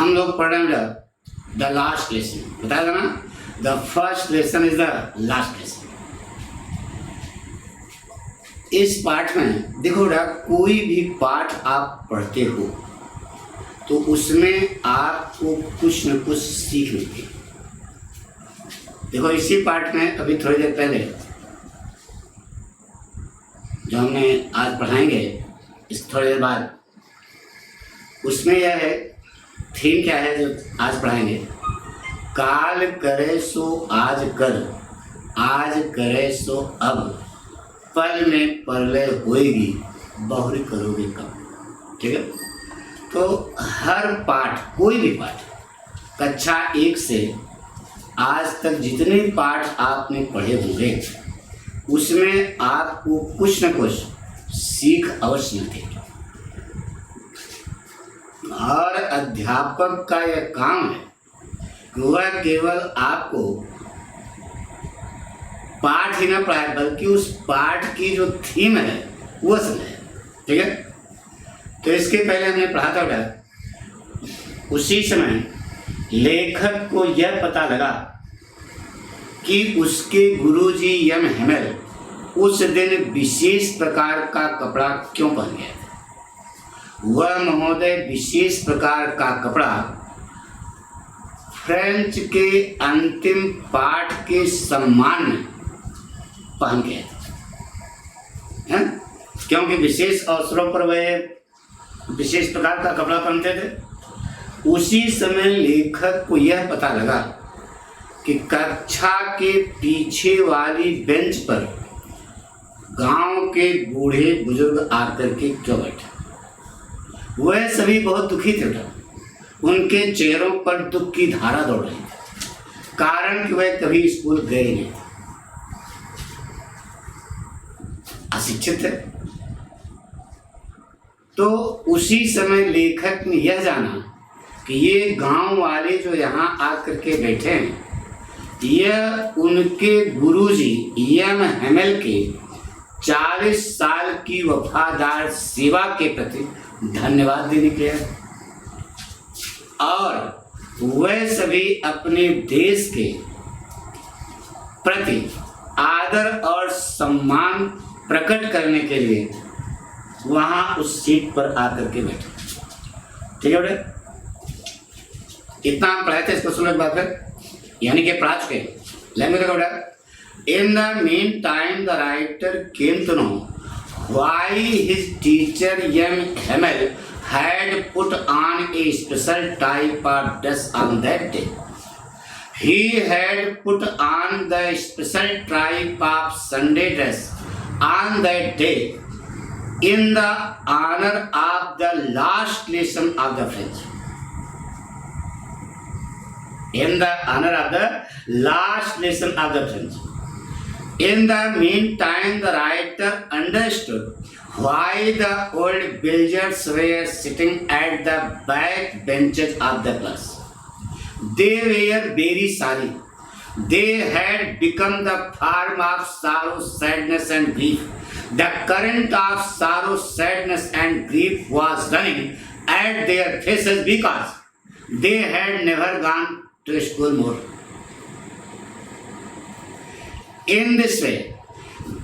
हम लोग पढ़ रहे हैं द लास्ट लेसन, बताया था ना, the first lesson is the last lesson. इस पाठ में देखो बेटा, कोई भी पाठ आप पढ़ते हो तो उसमें आपको कुछ न कुछ सीख मिलती है। देखो इसी पाठ में अभी थोड़ी देर पहले जो हमने आज पढ़ाएंगे, इस थोड़ी देर बाद, उसमें यह है, थीम क्या है जो आज पढ़ाएंगे, काल करे सो आज कर, आज करे सो अब, पल में प्रलय होएगी, बहुरी करोगे कब। ठीक है, तो हर पाठ, कोई भी पाठ, कक्षा 1 से आज तक जितने पाठ आपने पढ़े होंगे उसमें आपको कुछ न कुछ सीख अवश्य मिलेगी। और अध्यापक का यह काम है कि वह केवल आपको पाठ ही न पढ़ाए बल्कि उस पाठ की जो थीम है वो समझाए। ठीक है, तो इसके पहले हमने पढ़ा था, उसी समय लेखक को यह पता लगा कि उसके गुरुजी यम हेमेल उस दिन विशेष प्रकार का कपड़ा क्यों पहन गया था। वह महोदय विशेष प्रकार का कपड़ा फ्रेंच के अंतिम पाठ के सम्मान में पहन गया था, क्योंकि विशेष अवसरों पर वह विशेष प्रकार का कपड़ा पहनते थे। उसी समय लेखक को यह पता लगा कि कक्षा के पीछे वाली बेंच पर गांव के बूढ़े बुजुर्ग आकर के क्यों बैठे। वह सभी बहुत दुखी थे, उनके चेहरों पर दुख की धारा दौड़ रही थी, कारण कि वह कभी स्कूल गए नहीं, अशिक्षित है। तो उसी समय लेखक ने यह जाना कि ये गांव वाले जो यहाँ आकर के बैठे हैं, यह उनके गुरुजी यम हेमेल के 40 साल की वफादार सेवा के प्रति धन्यवाद देने के लिए, और वह सभी अपने देश के प्रति आदर और सम्मान प्रकट करने के लिए वहां उस सीट पर आकर के बैठे। ठीक है बेटे, इतना हम पढ़ाए थे, इसको सुनो एक बार फिर, यानी कि पढ़ा चुके। लैंग्वेज देखो बेटा, in the meantime the writer came to know why his teacher M Hamel had put on a special type of dress on that day. He had put on the special type of Sunday dress on that day in the honor of the last lesson of the French. In the honor of the last lesson of the French. In the meantime, the writer understood why the old villagers were sitting at the back benches of the class. They were very sorry. They had become the farm of sorrow, sadness and grief. The current of sorrow, sadness and grief was running at their faces because they had never gone to school more. In this way,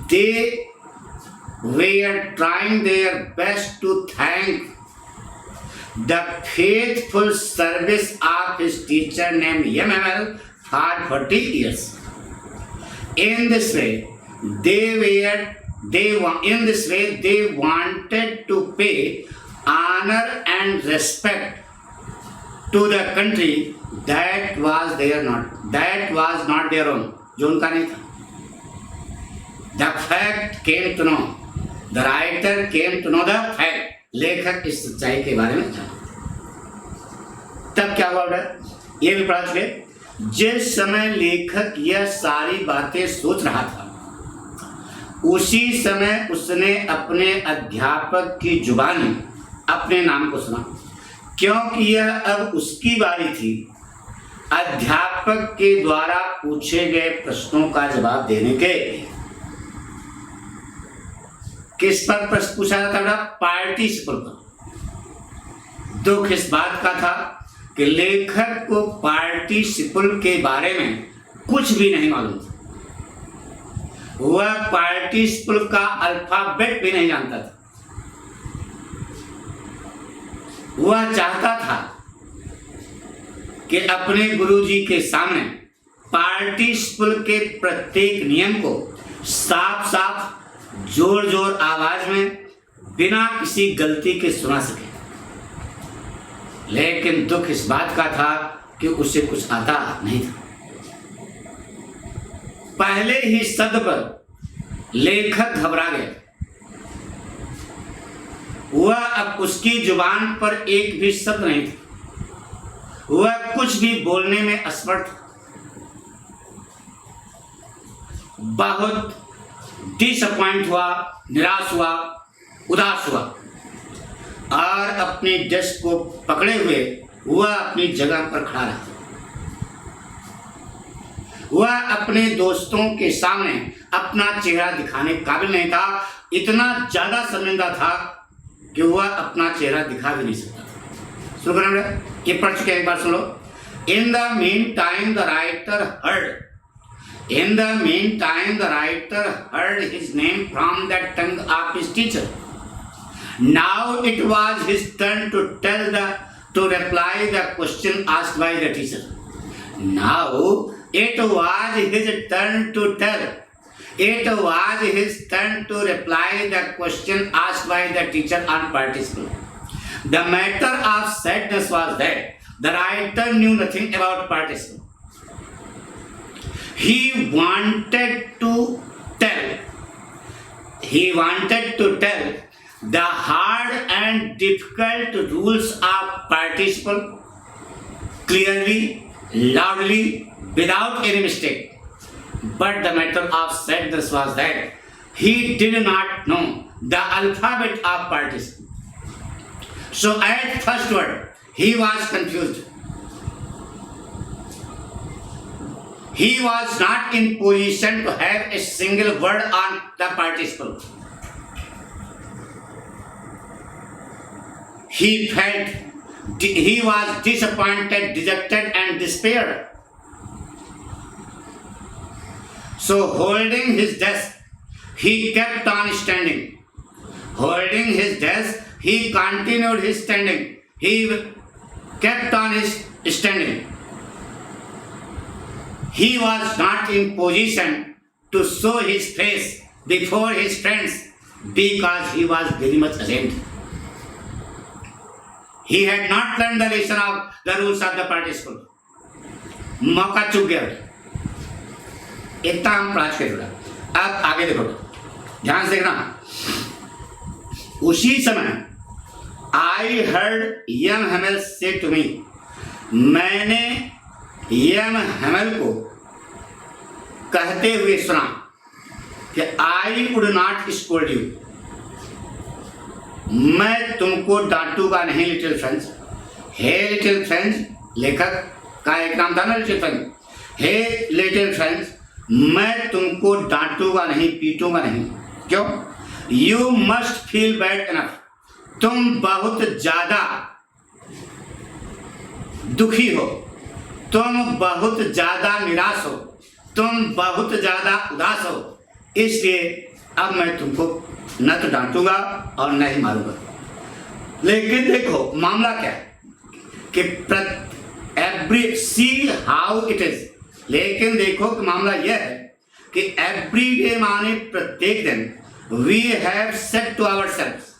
they were trying their best to thank the faithful service of his teacher named Yamamel for 40 years. In this way, they wanted to pay honor and respect to the country that was not their own, जो उनका नहीं था. The fact came to know. The writer came to know the fact. लेखक इस सच्चाई के बारे में जाना. तब क्या हुआ बेटा, ये भी पढ़ा चुके. जिस समय लेखक यह सारी बातें सोच रहा था, उसी समय उसने अपने अध्यापक की जुबानी अपने नाम को सुना, क्योंकि यह अब उसकी बारी थी अध्यापक के द्वारा पूछे गए प्रश्नों का जवाब देने के. किस पर प्रश्न पूछा जाता था? पार्टिसिपल पर. दुख इस बात का था कि लेखक को पार्टिसिपल के बारे में कुछ भी नहीं मालूम था। वह पार्टिसिपल का अल्फाबेट भी नहीं जानता था। वह चाहता था कि अपने गुरुजी के सामने पार्टिसिपल के प्रत्येक नियम को साफ साफ जोर जोर आवाज में बिना किसी गलती के सुना सके। लेकिन दुख इस बात का था कि उसे कुछ आता नहीं था। पहले ही शब्द पर लेखक घबरा गया। वह अब उसकी जुबान पर एक भी शब्द नहीं था। वह कुछ भी बोलने में असमर्थ था। बहुत डिसअपॉइंट हुआ, निराश हुआ, उदास हुआ और अपने डेस्क को पकड़े हुए वह अपनी जगह पर खड़ा रहा। वह अपने दोस्तों के सामने अपना चेहरा दिखाने काबिल नहीं था। इतना ज्यादा शर्मिंदा था कि वह अपना चेहरा दिखा भी नहीं सकता था। सुनो करें, ये पढ़ चुके हैं, एक बार सुनो। इन the meantime the writer heard his name from the tongue of his teacher. Now it was his turn to reply the question asked by the teacher. Now it was his turn to reply the question asked by the teacher on participle. The matter of sadness was that the writer knew nothing about participle. He wanted to tell the hard and difficult rules of participle clearly, loudly, without any mistake. But the matter of sadness was that he did not know the alphabet of participle. So at first word, he was confused. He was not in position to have a single word on the participle. He was disappointed, dejected, and despaired. So holding his desk, he kept on standing. Holding his desk, he continued his standing. He kept on his standing. He was not in position to show his face before his friends because he was very much ashamed. He had not learned the lesson of the rules of the participle. मौका चूक गया। इतना हम पढ़ा चुके थोड़ा। अब आगे देखो, ध्यान से देखना। उसी समय I heard young Hamel say to me, मैंने यम हैमल को कहते हुए सुना कि I would not scold you, मैं तुमको डांटूंगा नहीं लिटिल फ्रेंड्स। हे लिटिल फ्रेंड्स, लेखक का एक नाम था ना लिटिल फ्रेंड्स। हे लिटिल फ्रेंड्स, मैं तुमको डांटूंगा नहीं, पीटूंगा नहीं। क्यों? You must feel bad enough, तुम बहुत ज्यादा दुखी हो, तुम बहुत ज्यादा निराश हो, तुम बहुत ज्यादा उदास हो, इसलिए अब मैं तुमको न तो डांटूंगा और न ही मारूंगा। लेकिन देखो मामला क्या है कि every see how it is. लेकिन देखो कि मामला यह है कि एवरी डे माने प्रत्येक दिन we have said to ourselves,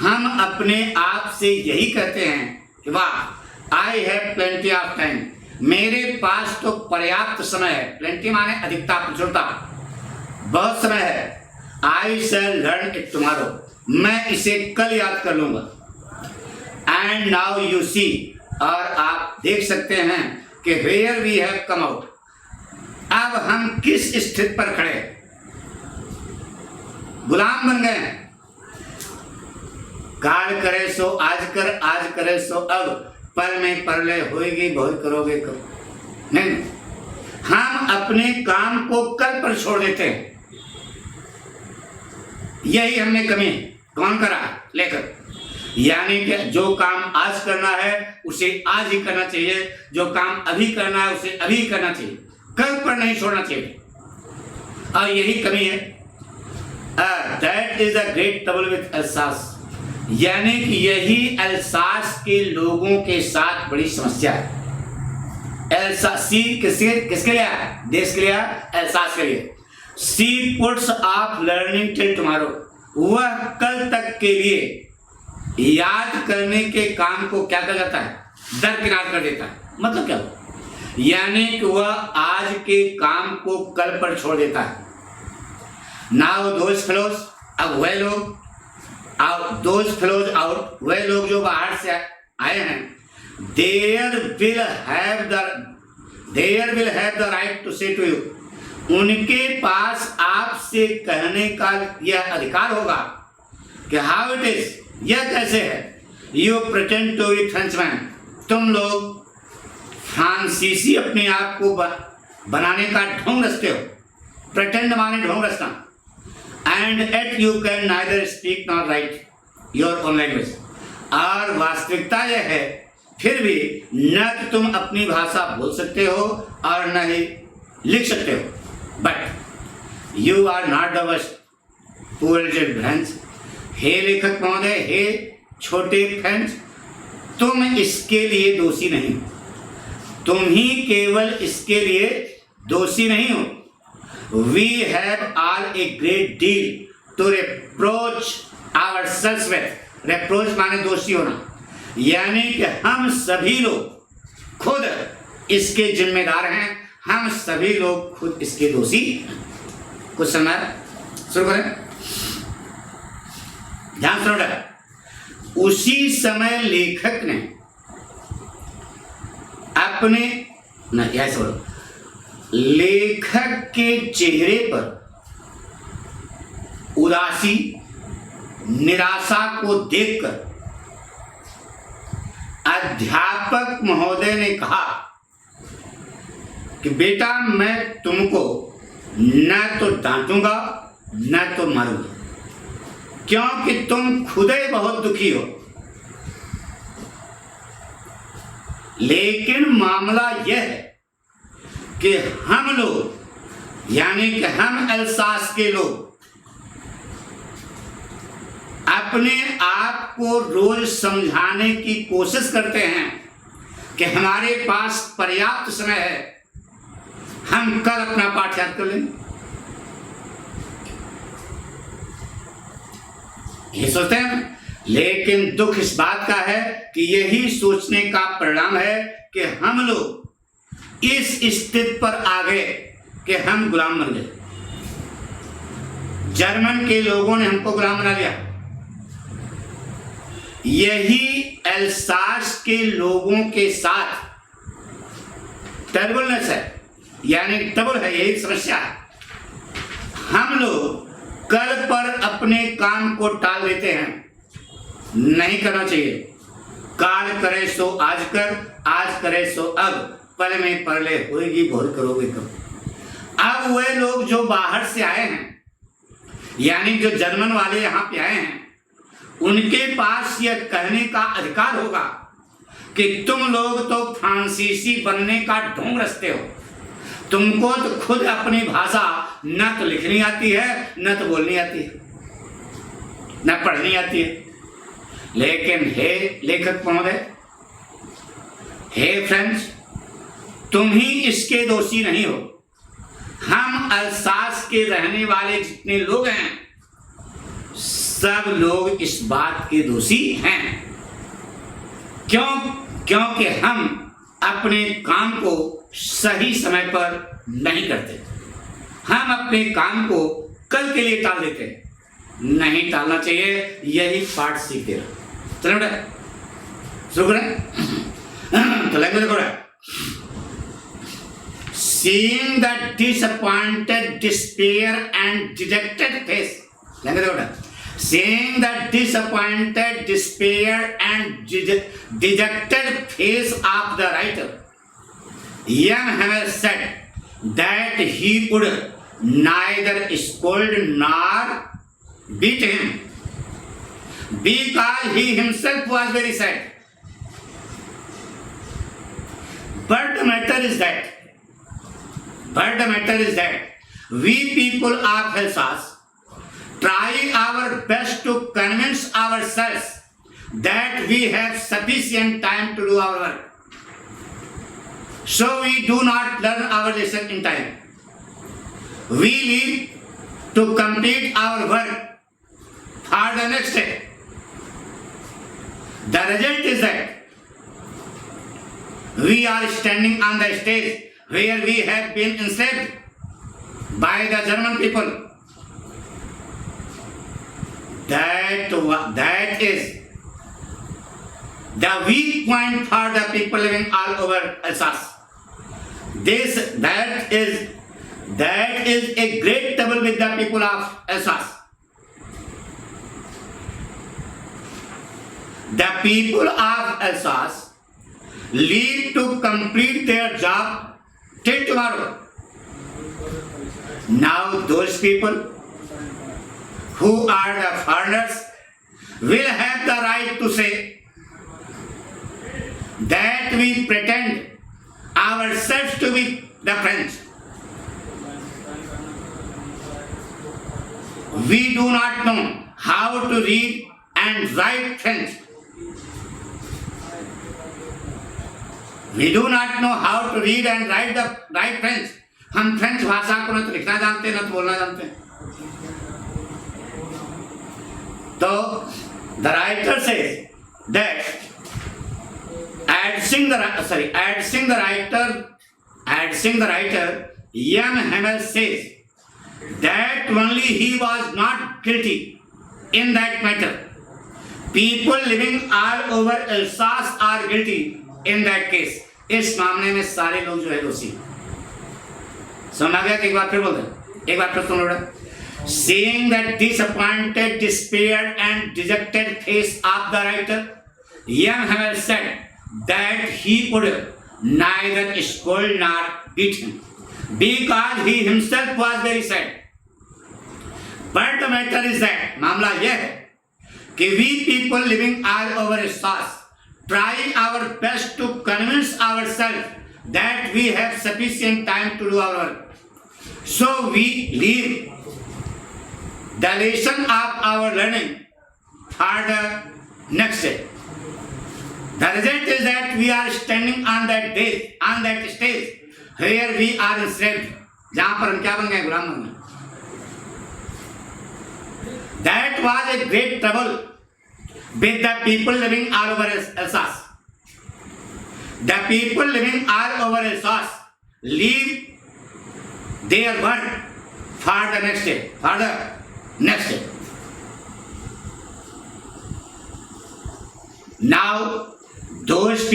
हम अपने आप से यही कहते हैं कि वाह I have plenty of time, मेरे पास तो पर्याप्त समय है। प्लेंटी माने अधिकता, प्रचुरता, बहुत समय है। आई शैल लर्न इट टुमारो, मैं इसे कल याद कर लूंगा। एंड नाउ यू सी, और आप देख सकते हैं कि where we have come out, अब हम किस स्थिति पर खड़े, गुलाम बन गए हैं। काल करे सो आज कर, आज करे सो अब, पर में परलय होएगी, बहुत करोगे कब। नहीं, हम अपने काम को कल पर छोड़ देते हैं। यही हमने कमी कौन करा? लेखक। यानी कि जो काम आज करना है उसे आज ही करना चाहिए, जो काम अभी करना है उसे अभी करना चाहिए, कल पर नहीं छोड़ना चाहिए। और यही कमी है, that is a great trouble with Alsace, यानी कि यही अल्सास के लोगों के साथ बड़ी समस्या है। एल्सासी किसके लिए है? देश के लिए, अल्सास के लिए। See puts off learning till tomorrow, वह कल तक के लिए याद करने के काम को क्या कर जाता है? दरकिनार कर देता है। मतलब क्या? यानी कि वह आज के काम को कल पर छोड़ देता है। नाउ दोज फेलोज, अब वह लोग, दोज फेलोज आउट, वह लोग जो बाहर से आए हैं, there will have the right to say to you, उनके पास आपसे कहने का यह अधिकार होगा कि हाउ इट इज, यह कैसे है। You pretend to be Frenchman, तुम लोग फ्रांसीसी अपने आप को बनाने का ढोंग रचते हो। प्रिटेंड माने ढोंग रचना। And at you can neither speak nor write your own language, और वास्तविकता यह है फिर भी न कि तुम अपनी भाषा बोल सकते हो और न ही लिख सकते हो। But you are not the worst poor French, हे लेखक महोदय, हे छोटे फ्रेंच, तुम इसके लिए दोषी नहीं हो। तुम ही केवल इसके लिए दोषी नहीं हो। We have all a great deal to reproach ourselves with, reproach माने दोषी होना, यानी कि हम सभी लोग खुद इसके जिम्मेदार हैं, हम सभी लोग खुद इसके दोषी। कुछ समझ शुरू करें, ध्यान सुनो। उसी समय लेखक ने अपने ऐसे बोलो, लेखक के चेहरे पर उदासी, निराशा को देखकर अध्यापक महोदय ने कहा कि बेटा मैं तुमको न तो डांटूंगा न तो मारूंगा, क्योंकि तुम खुद ही बहुत दुखी हो। लेकिन मामला यह है कि हम लोग, यानी कि हम अल्सास के लोग, अपने आप को रोज समझाने की कोशिश करते हैं कि हमारे पास पर्याप्त समय है, हम कल अपना पाठ याद कर लेंगे। ये सोचते हैं, लेकिन दुख इस बात का है कि यही सोचने का परिणाम है कि हम लोग इस स्थिति पर आ गए कि हम गुलाम बन गए। जर्मन के लोगों ने हमको गुलाम बना लिया। यही अल्सास के लोगों के साथ टर्बुलेंस है, यानी ट्रबल है, यही समस्या है। हम लोग कल पर अपने काम को टाल देते हैं, नहीं करना चाहिए। काल करे सो आज कर, आज करे सो अब, पल में परले होएगी भोर करोगे कब। अब वे लोग जो बाहर से आए हैं, यानी जो जर्मन वाले यहाँ पे आए हैं, उनके पास यह कहने का अधिकार होगा कि तुम लोग तो फ्रांसीसी बनने का ढोंग रचते हो, तुमको तो खुद अपनी भाषा न तो लिखनी आती है, न तो बोलनी आती है, न पढ़नी आती है। लेकिन हे लेखक महोदय, हे फ्रेंड्स, तुम ही इसके दोषी नहीं हो। हम अल्सास के रहने वाले जितने लोग हैं, सब लोग इस बात के दोषी हैं। क्योंकि हम अपने काम को सही समय पर नहीं करते। हम अपने काम को कल के लिए टाल देते हैं। नहीं टालना चाहिए, यही पाठ सीखते रहो। चलो बेटा शुरू करें। तो लैंग्वेज को Seeing the disappointed, despair and dejected face. Language को Seeing the disappointed, despair and dejected face of the writer, young Hammer said that he would neither scold nor beat him, because he himself was very sad. But the matter is that we people of Alsace try our best to convince ourselves that we have sufficient time to do our work. So we do not learn our lesson in time. We leave to complete our work for the next day. The result is that we are standing on the stage where we have been enslaved by the German people. That is the weak point for the people living all over Alsace. That is a great trouble with the people of Alsace. The people of Alsace leave to complete their job till tomorrow. Now those people who are the foreigners will have the right to say that we pretend ourselves to be the French. We do not know how to read and write French. We do not know how to read and write French. हम French भाषा को न तो लिखना जानते हैं न तो बोलना जानते हैं. तो the writer says that adding the writer Jan Hamel says that only he was not guilty in that matter. People living all over Alsace are guilty in that case. इस मामले में सारे लोग जो है दोषी. समझ गया कि एक बार फिर बोल दे, एक बार फिर सुनो बेटा. Seeing the disappointed, despaired and dejected face of the writer, Jan Hamel said that he would neither scold nor beat him because he himself was very sad. But the matter is that मामला यह है कि we people living all over Alsace try our best to convince ourselves that we have sufficient time to do our work. So we leave the lesson of our learning for the next day. The result is that we are standing on that stage where we are enslaved. जहाँ पर हम क्या बन गए, गुलाम बन गए. That was a great trouble with the people living all over Alsace. The people living all over Alsace leave their work for the next day. Now those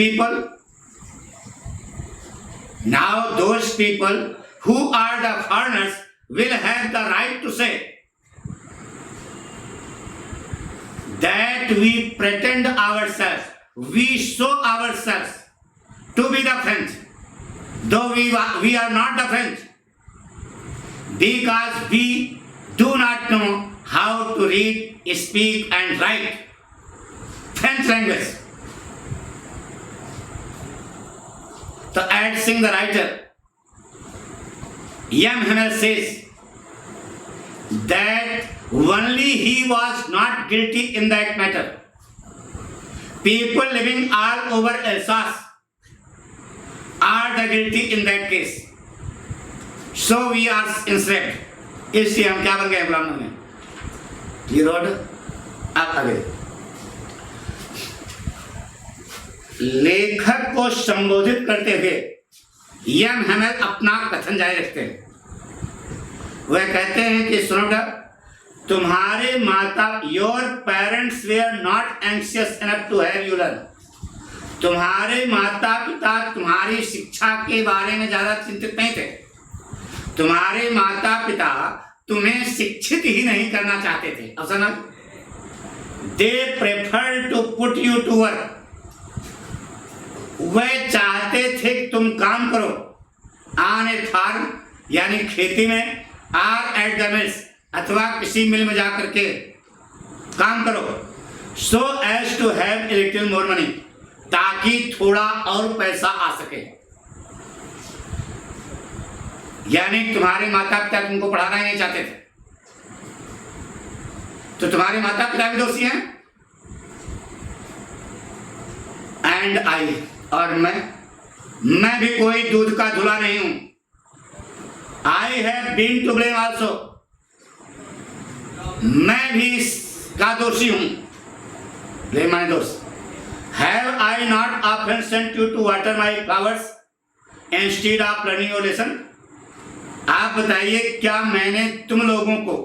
people who are the foreigners will have the right to say that we pretend ourselves, we show ourselves to be the French, though we are not the French, because we do not know how to read, speak and write French language. So adding the writer, Jan Hamel says that only he was not guilty in that matter. People living all over Alsace are the guilty in that case. So we are enslaved. इसलिए हम क्या बन गए, गुलाम बन गए. ये road आप आगे. लेखक को संबोधित करते हुए यम हमें अपना कथन जारी रखते हैं. वह कहते हैं कि सुनो, तुम्हारे माता, your parents were not anxious enough to have you learn. तुम्हारे माता पिता तुम्हारी शिक्षा के बारे में ज्यादा चिंतित नहीं थे. तुम्हारे माता पिता तुम्हें शिक्षित ही नहीं करना चाहते थे. असल में they prefer to put you to work. वह चाहते थे कि तुम काम करो ऑन ए फार्म, यानी खेती में, आर एट द मिल्स, अथवा किसी मिल में जाकर के काम करो. so as to have a little more money, ताकि थोड़ा और पैसा आ सके। यानी तुम्हारे माता पिता तुमको पढ़ाना ही नहीं चाहते थे, तो तुम्हारे माता पिता भी दोषी हैं। एंड आई, और मैं भी कोई दूध का धुला नहीं हूं। I have been to blame also, मैं भी इसका दोषी हूं। ब्लेम माने दोष। Have I not often sent you to water my flowers instead of learning your lesson? आप बताइए, क्या मैंने तुम लोगों को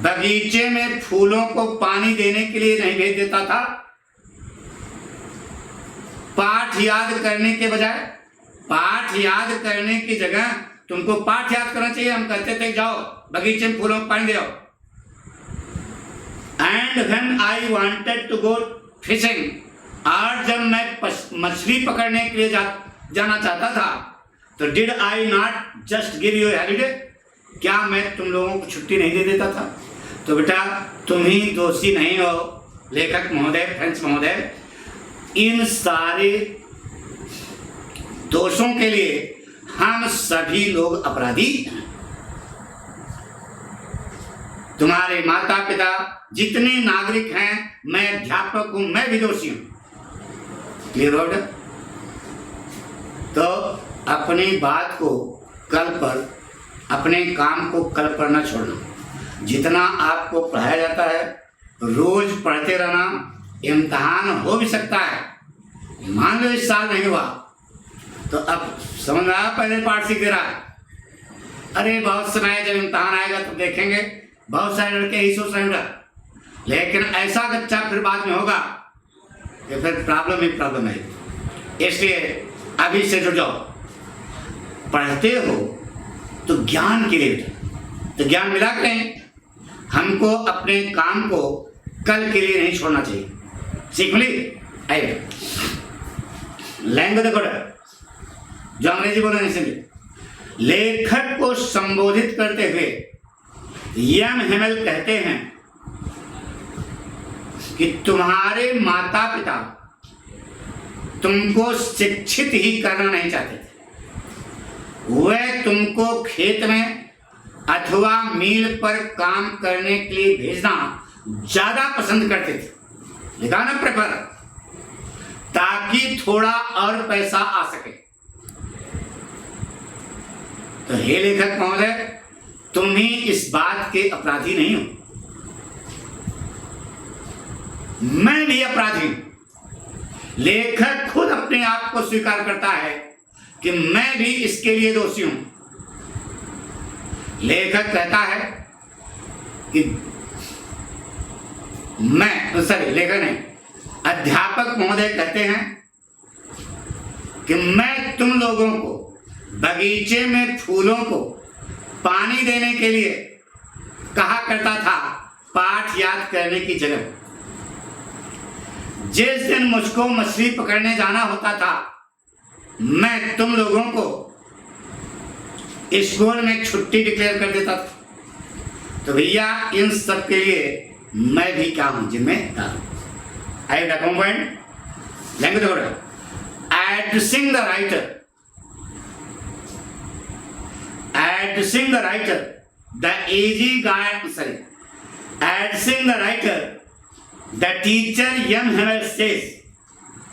बगीचे में फूलों को पानी देने के लिए नहीं भेज देता था? पाठ याद करने के बजाय, पाठ याद करने की जगह तुमको पाठ याद करना चाहिए। हम कहते थे जाओ बगीचे में फूलों को पानी दो। And when I wanted to go fishing, और जब मैं मछली पकड़ने के लिए जाना चाहता था, तो did I not just give you holiday? क्या मैं तुम लोगों को छुट्टी नहीं दे देता था? तो बेटा तुम ही दोषी नहीं हो लेखक महोदय, फ्रेंच महोदय। इन सारे दोषों के लिए हम सभी लोग अपराधी हैं। तुम्हारे माता पिता जितने नागरिक हैं, मैं अध्यापक हूं, मैं भी दोषी हूं। क्लियर हो? तो अपनी बात को कल पर, अपने काम को कल पर न छोड़ना। जितना आपको पढ़ाया जाता है रोज पढ़ते रहना। इम्तहान हो भी सकता है, मान लो इस साल नहीं हुआ तो अब समझ आया, पहले पाठ सीख रहा है। अरे बहुत समय जब इम्तहान आएगा तो देखेंगे, बहुत सारे लड़के यही सोच रहे हैं। लेकिन ऐसा बच्चा फिर बाद में होगा कि फिर प्रॉब्लम ही प्रॉब्लम है। इसलिए अभी से जुड़ जाओ। पढ़ते हो तो ज्ञान के लिए, तो ज्ञान मिला करें। हमको अपने काम को कल के लिए नहीं छोड़ना चाहिए। सीख मिली? आइए लैंग्वेज गुड, जो अंग्रेजी बोलना नहीं समझे। लेखक को संबोधित करते हुए एम हेमेल कहते हैं कि तुम्हारे माता पिता तुमको शिक्षित ही करना नहीं चाहते थे। वह तुमको खेत में अथवा मिल पर काम करने के लिए भेजना ज्यादा पसंद करते थे। लिखा ना प्रेफर, ताकि थोड़ा और पैसा आ सके। तो हे लेखक महोदय, तुम ही इस बात के अपराधी नहीं हो, मैं भी अपराधी हूं। लेखक खुद अपने आप को स्वीकार करता है कि मैं भी इसके लिए दोषी हूं। लेखक कहता है कि लेखक नहीं, अध्यापक महोदय कहते हैं कि मैं तुम लोगों को बगीचे में फूलों को पानी देने के लिए कहा करता था पाठ याद करने की जगह। जिस दिन मुझको मछली पकड़ने जाना होता था, मैं तुम लोगों को स्कूल में छुट्टी डिक्लेयर कर देता था। तो भैया इन सब के लिए मैं भी क्या हूं? जिम्मेदार। आई document language order addressing the writer, addressing the writer, the easy guy, sorry, addressing the writer, the teacher M. Hamel says,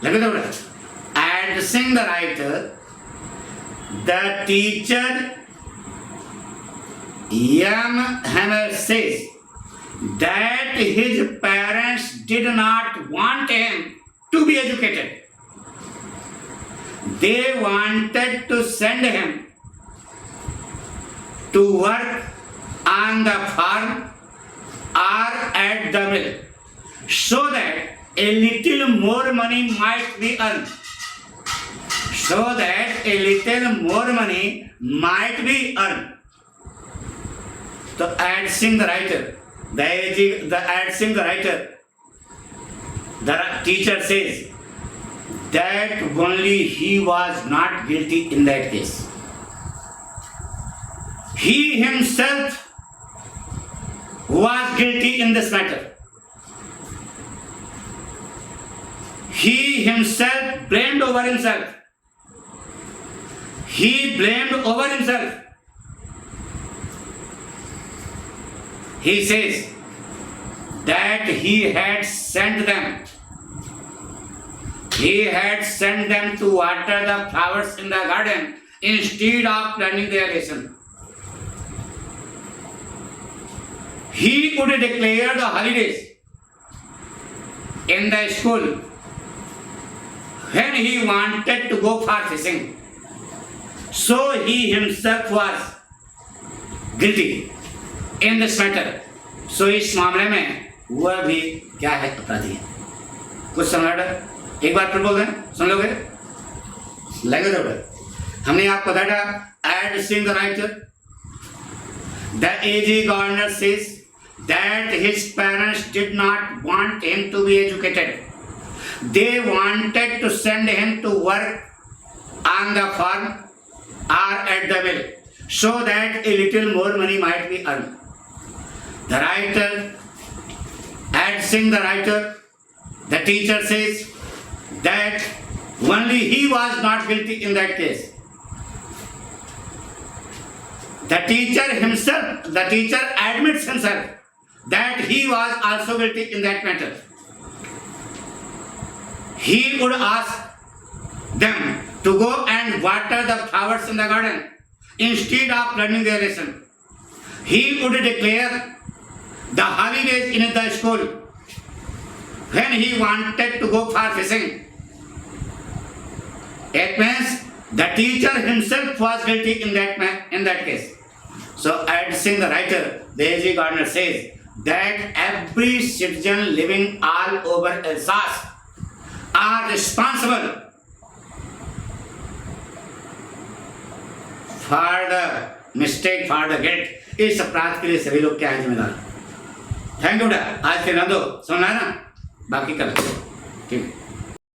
language order addressing the writer, the teacher M. Hamel says that his parents did not want him to be educated. They wanted to send him to work on the farm or at the mill so that a little more money might be earned. So that a little more money might be earned. So addressing the writer, addressing the writer, the teacher says that only he was not guilty in that case. He himself was guilty in this matter. He himself blamed over himself. He blamed over himself. He says that he had sent them. He had sent them to water the flowers in the garden instead of learning their lesson. He would declare the holidays in the school when he wanted to go for fishing. So he himself was guilty in this matter. So इस मामले में वह भी क्या है, अपराधी है. कुछ समझ एक बार फिर बोल दें, सुन लोगे? लैंग्वेज ऑर्डर हमने आपको बताया addressing the writer. The AG Gardner says that his parents did not want him to be educated. They wanted to send him to work on the farm or at the mill so that a little more money might be earned. The writer, adding the writer, the teacher says that only he was not guilty in that case. The teacher admits himself that he was also guilty in that matter. He would ask them to go and water the flowers in the garden instead of learning their lesson. He would declare the holidays in the school when he wanted to go for fishing. It means the teacher himself was guilty in that case. So, adding the writer, the A.G. Gardner says that every citizen living all over Alsace are responsible for the mistake, for the guilt. इस अपराध के लिए सभी लोग क्या है जिम्मेदार. Thank you बेटा, आज के ना दो सुनना है ना, बाकी कल ठीक.